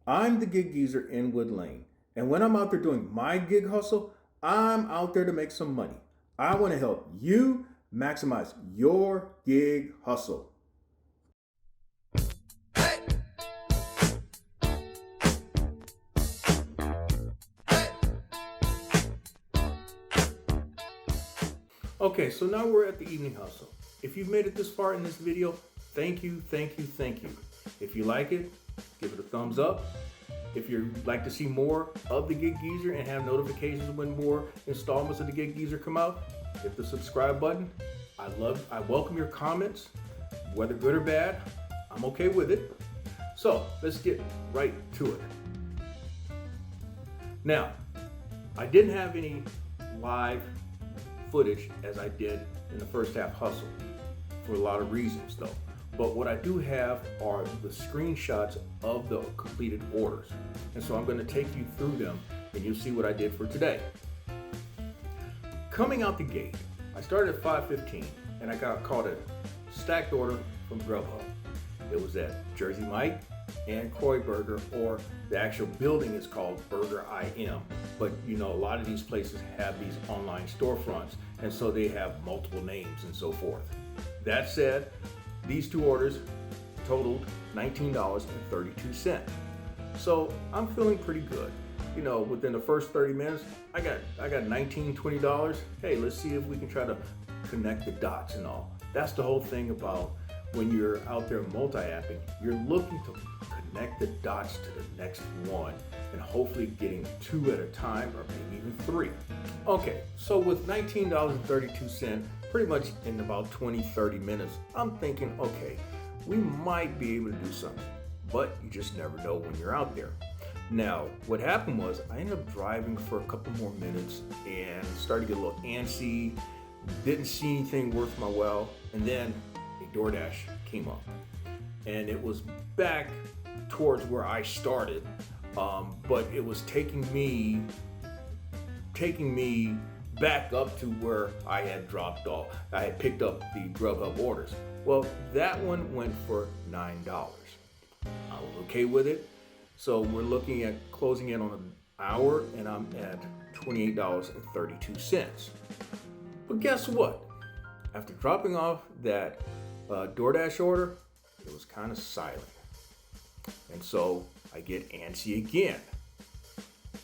I'm the gig geezer in Wood Lane. And when I'm out there doing my gig hustle, I'm out there to make some money. I want to help you maximize your gig hustle. Okay, so now we're at the evening hustle. If you've made it this far in this video, thank you, thank you, thank you. If you like it, give it a thumbs up. If you'd like to see more of the Gig Geezer and have notifications when more installments of the Gig Geezer come out, hit the subscribe button. I welcome your comments, whether good or bad. I'm okay with it. So let's get right to it. Now, I didn't have any live footage as I did in the first half hustle for a lot of reasons though. But what I do have are the screenshots of the completed orders. And so I'm going to take you through them and you'll see what I did for today. Coming out the gate, I started at 5:15 and I got caught a stacked order from Grubhub. It was at Jersey Mike and Croy Burger, or the actual building is called Burger IM. But you know, a lot of these places have these online storefronts, and so they have multiple names and so forth. That said, these two orders totaled $19.32. So I'm feeling pretty good. You know, within the first 30 minutes, I got $19, $20. Hey, let's see if we can try to connect the dots and all. That's the whole thing about when you're out there multi-apping, you're looking to connect the dots to the next one and hopefully getting two at a time or maybe even three. Okay, so with $19.32, pretty much in about 20-30 minutes, I'm thinking, okay, we might be able to do something, but you just never know when you're out there. Now, what happened was I ended up driving for a couple more minutes and started to get a little antsy, didn't see anything worth my while, and then a DoorDash came up. And it was back towards where I started, but it was taking me back up to where I had dropped off. I had picked up the Grubhub orders. Well, that one went for $9. I was okay with it. So we're looking at closing in on an hour and I'm at $28.32. But guess what? After dropping off that DoorDash order, it was kind of silent. And so I get antsy again.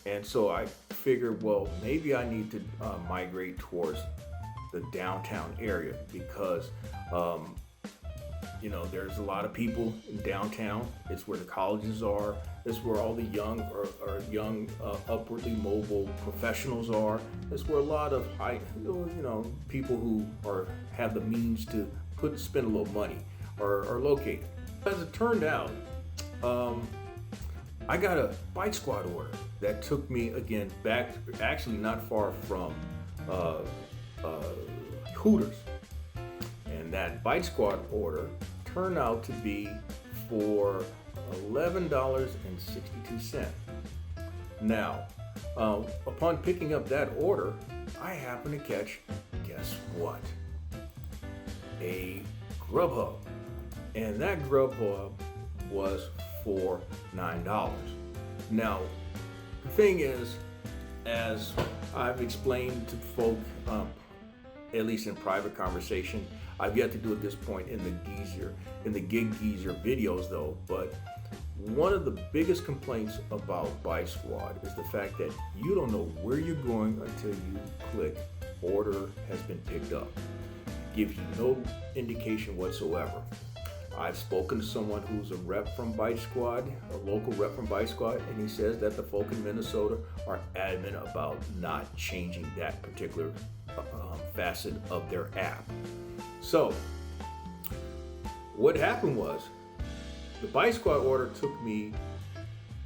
And so I figured, well, maybe I need to migrate towards the downtown area because, you know, there's a lot of people in downtown. It's where the colleges are. It's where all the young or young upwardly mobile professionals are. It's where a lot of high, you know, people who have the means to spend a little money are located. As it turned out, I got a Bike Squad order that took me again back, actually not far from Hooters. And that Bike Squad order turned out to be for $11.62. Now, upon picking up that order, I happened to catch, guess what? A Grubhub. And that Grubhub was for $9. Now, the thing is, as I've explained to folk, at least in private conversation, I've yet to do at this point in the Gig Geezer videos though, but one of the biggest complaints about Bike Squad is the fact that you don't know where you're going until you click order has been picked up. It gives you no indication whatsoever. I've spoken to someone who's a rep from Bike Squad, a local rep from Bike Squad, and he says that the folk in Minnesota are adamant about not changing that particular facet of their app. So, what happened was, the Bike Squad order took me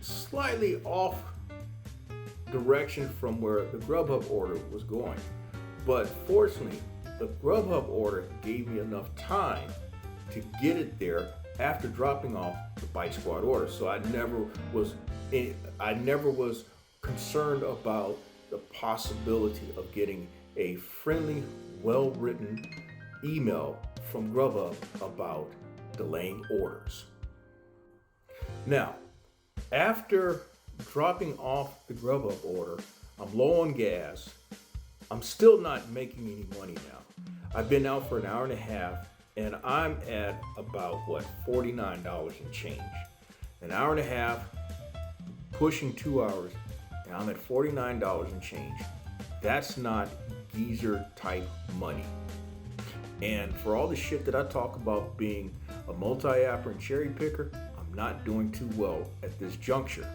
slightly off direction from where the Grubhub order was going. But fortunately, the Grubhub order gave me enough time to get it there after dropping off the Bike Squad order. So I never was concerned about the possibility of getting a friendly, well-written email from Grubhub about delaying orders. Now, After dropping off the Grubhub order, I'm low on gas. I'm still not making any money now. I've been out for an hour and a half, and I'm at about $49 and change. An hour and a half, pushing 2 hours, and I'm at $49 and change. That's not geezer type money. And for all the shit that I talk about being a multi-apper and cherry picker, I'm not doing too well at this juncture.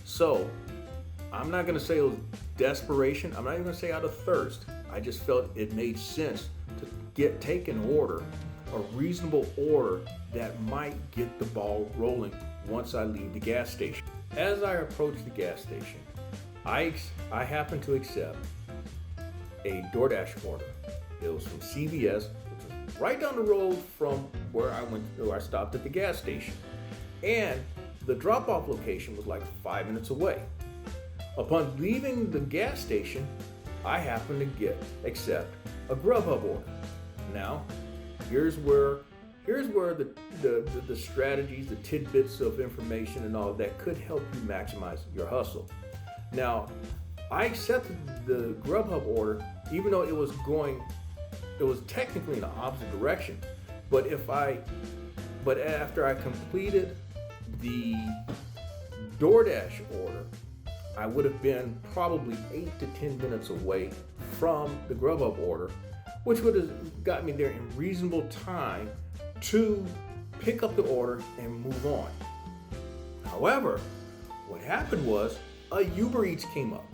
So I'm not going to say it was desperation. I'm not even going to say out of thirst. I just felt it made sense to take an order, a reasonable order that might get the ball rolling once I leave the gas station. As I approach the gas station, I happen to accept a DoorDash order. It was from CVS, which was right down the road from where I stopped at the gas station. And the drop-off location was like 5 minutes away. Upon leaving the gas station, I happened to accept a Grubhub order. Now, here's where the strategies, the tidbits of information and all of that could help you maximize your hustle. Now, I accepted the Grubhub order, even though it was technically in the opposite direction. But after I completed the DoorDash order, I would have been probably 8 to 10 minutes away from the Grubhub order, which would have got me there in reasonable time to pick up the order and move on. However, what happened was a Uber Eats came up.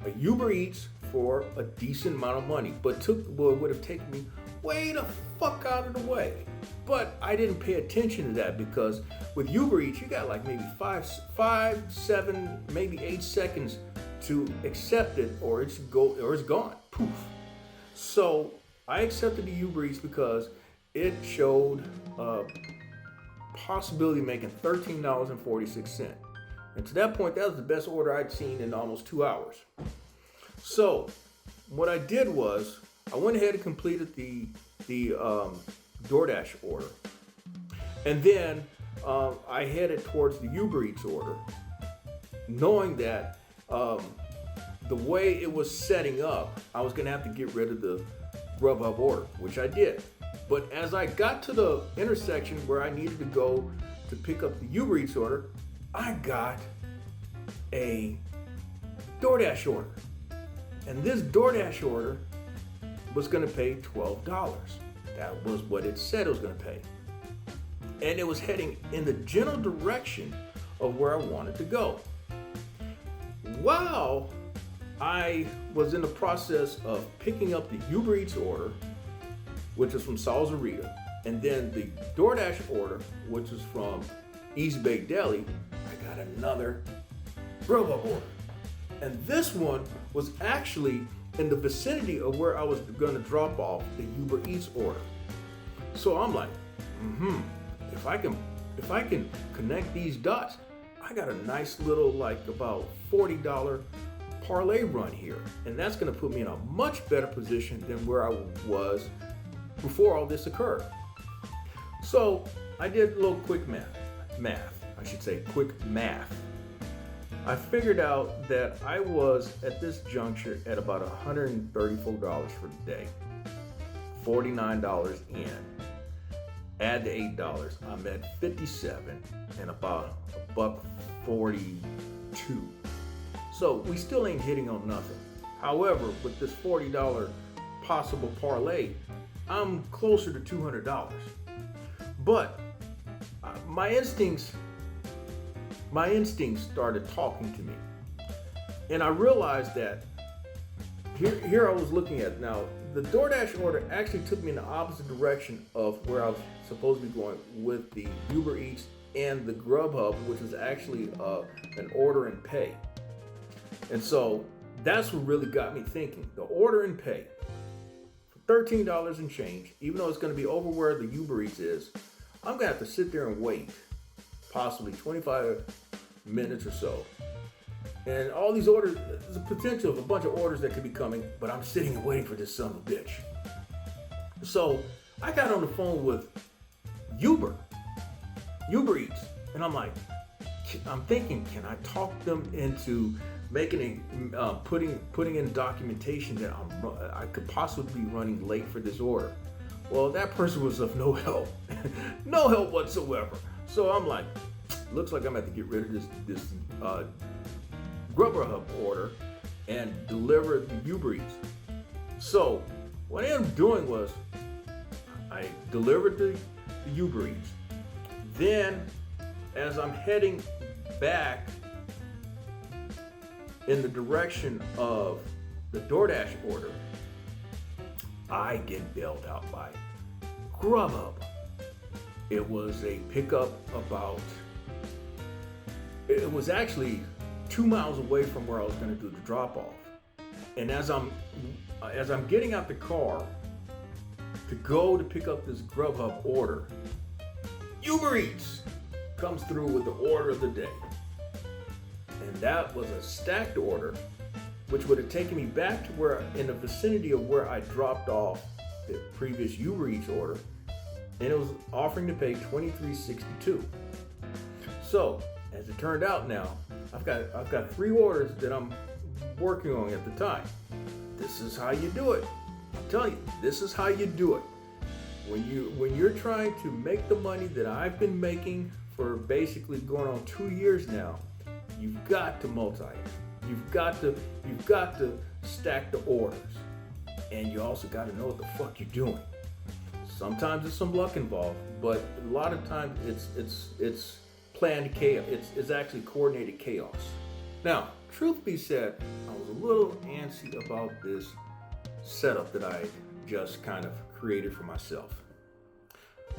A Uber Eats for a decent amount of money, but would have taken me way the fuck out of the way. But I didn't pay attention to that because with Uber Eats, you got like maybe 5, 7, maybe 8 seconds to accept it, or it's gone. Poof. So I accepted the Uber Eats because it showed a possibility of making $13.46. And to that point, that was the best order I'd seen in almost 2 hours. So what I did was I went ahead and completed the DoorDash order. And then I headed towards the Uber Eats order, knowing that the way it was setting up, I was going to have to get rid of the Grubhub order, which I did. But as I got to the intersection where I needed to go to pick up the Uber Eats order, I got a DoorDash order. And this DoorDash order was going to pay $12. That was what it said it was going to pay. And it was heading in the general direction of where I wanted to go. While I was in the process of picking up the Uber Eats order, which was from Salsarita, and then the DoorDash order, which was from East Bay Deli, I got another Grubhub order. And this one was actually in the vicinity of where I was going to drop off the Uber Eats order. So I'm like, if I can connect these dots, I got a nice little like about $40 parlay run here. And that's going to put me in a much better position than where I was before all this occurred. So I did a little quick math. I figured out that I was at this juncture at about $134 for the day, $49 in. Add the $8, I'm at $57 and about $1.42. So we still ain't hitting on nothing. However, with this $40 possible parlay, I'm closer to $200. But my instincts started talking to me. And I realized that here I was looking at now, the DoorDash order actually took me in the opposite direction of where I was supposed to be going with the Uber Eats and the Grubhub, which was actually an order and pay. And so that's what really got me thinking. The order and pay for $13 and change, even though it's going to be over where the Uber Eats is, I'm going to have to sit there and wait possibly 25 minutes or so. And all these orders, there's a potential of a bunch of orders that could be coming, but I'm sitting and waiting for this son of a bitch. So I got on the phone with Uber Eats, and I'm like, I'm thinking, can I talk them into making putting in documentation that I could possibly be running late for this order? Well, that person was of no help, no help whatsoever. So I'm like, looks like I'm gonna have to get rid of this Grubhub order and deliver the Uber Eats. So what I am doing was I delivered the Uber Eats. Then, as I'm heading back in the direction of the DoorDash order, I get bailed out by Grubhub. It was a pickup it was actually 2 miles away from where I was going to do the drop off. And as I'm getting out the car to go to pick up this Grubhub order, Uber Eats comes through with the order of the day. And that was a stacked order, which would have taken me back to where, in the vicinity of where I dropped off the previous Uber Eats order, and it was offering to pay $23.62. So, as it turned out now, I've got 3 orders that I'm working on at the time. This is how you do it. I'm telling you, this is how you do it. When you're trying to make the money that I've been making for basically going on 2 years now, you've got to You've got to stack the orders, and you also got to know what the fuck you're doing. Sometimes there's some luck involved, but a lot of times it's planned chaos. It's actually coordinated chaos. Now, truth be said, I was a little antsy about this setup that I just kind of created for myself.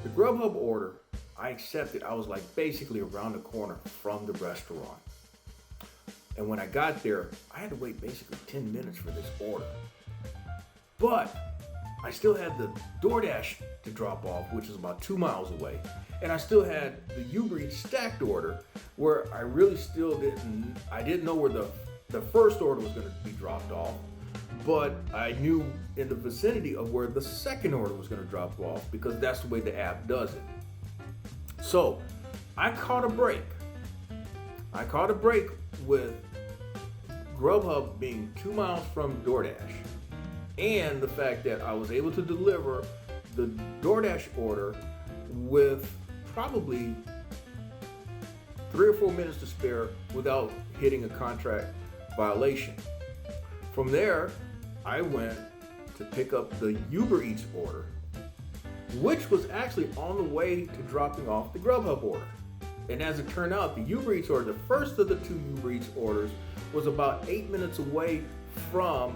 The Grubhub order, I accepted. I was like basically around the corner from the restaurant. And when I got there, I had to wait basically 10 minutes for this order. But I still had the DoorDash to drop off, which is about 2 miles away. And I still had the Uber Eats stacked order, where I really still didn't know where the first order was going to be dropped off. But I knew in the vicinity of where the second order was going to drop off, because that's the way the app does it. So I caught a break. With Grubhub being 2 miles from DoorDash, and the fact that I was able to deliver the DoorDash order with probably 3 or 4 minutes to spare without hitting a contract violation. From there, I went to pick up the Uber Eats order, which was actually on the way to dropping off the Grubhub order. And as it turned out, the Uber Eats order, the first of the 2 Uber Eats orders, was about 8 minutes away from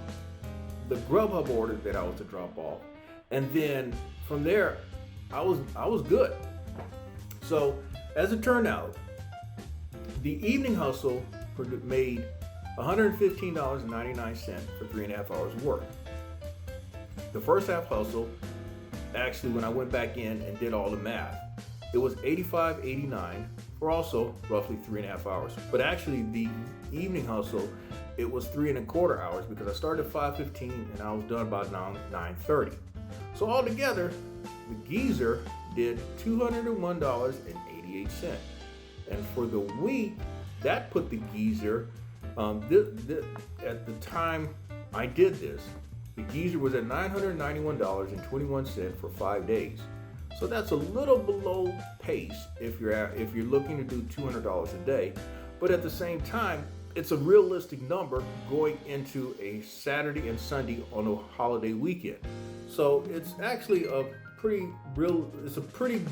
the Grubhub order that I was to drop off. And then from there, I was good. So as it turned out, the evening hustle made $115.99 for 3.5 hours of work. The first half hustle, actually, when I went back in and did all the math, it was $85.89 for also roughly 3.5 hours. But actually, the evening hustle, it was 3.25 hours, because I started at 5:15 and I was done about 9:30. So altogether, the geezer did $201.88. And for the week, that put the geezer, at the time I did this, the geezer was at $991.21 for 5 days. So that's a little below pace if you're looking to do $200 a day. But at the same time, it's a realistic number going into a Saturday and Sunday on a holiday weekend. So it's actually a pretty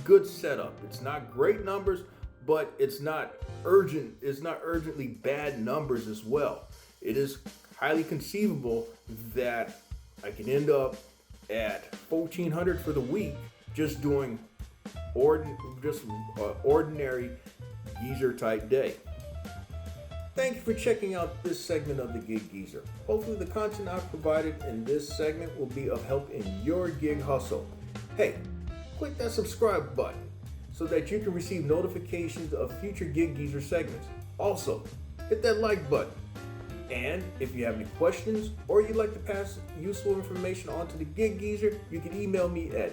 good setup. It's not great numbers, but it's not urgently bad numbers as well. It is highly conceivable that I can end up at $1,400 for the week just doing ordinary geezer type day. Thank you for checking out this segment of the Gig Geezer. Hopefully the content I've provided in this segment will be of help in your gig hustle. Hey, click that subscribe button so that you can receive notifications of future Gig Geezer segments. Also, hit that like button. And if you have any questions or you'd like to pass useful information on to the Gig Geezer, you can email me at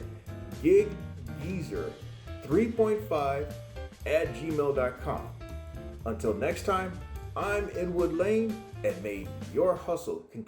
giggeezer3.5@gmail.com. Until next time, I'm Inwood Lane, and may your hustle continue.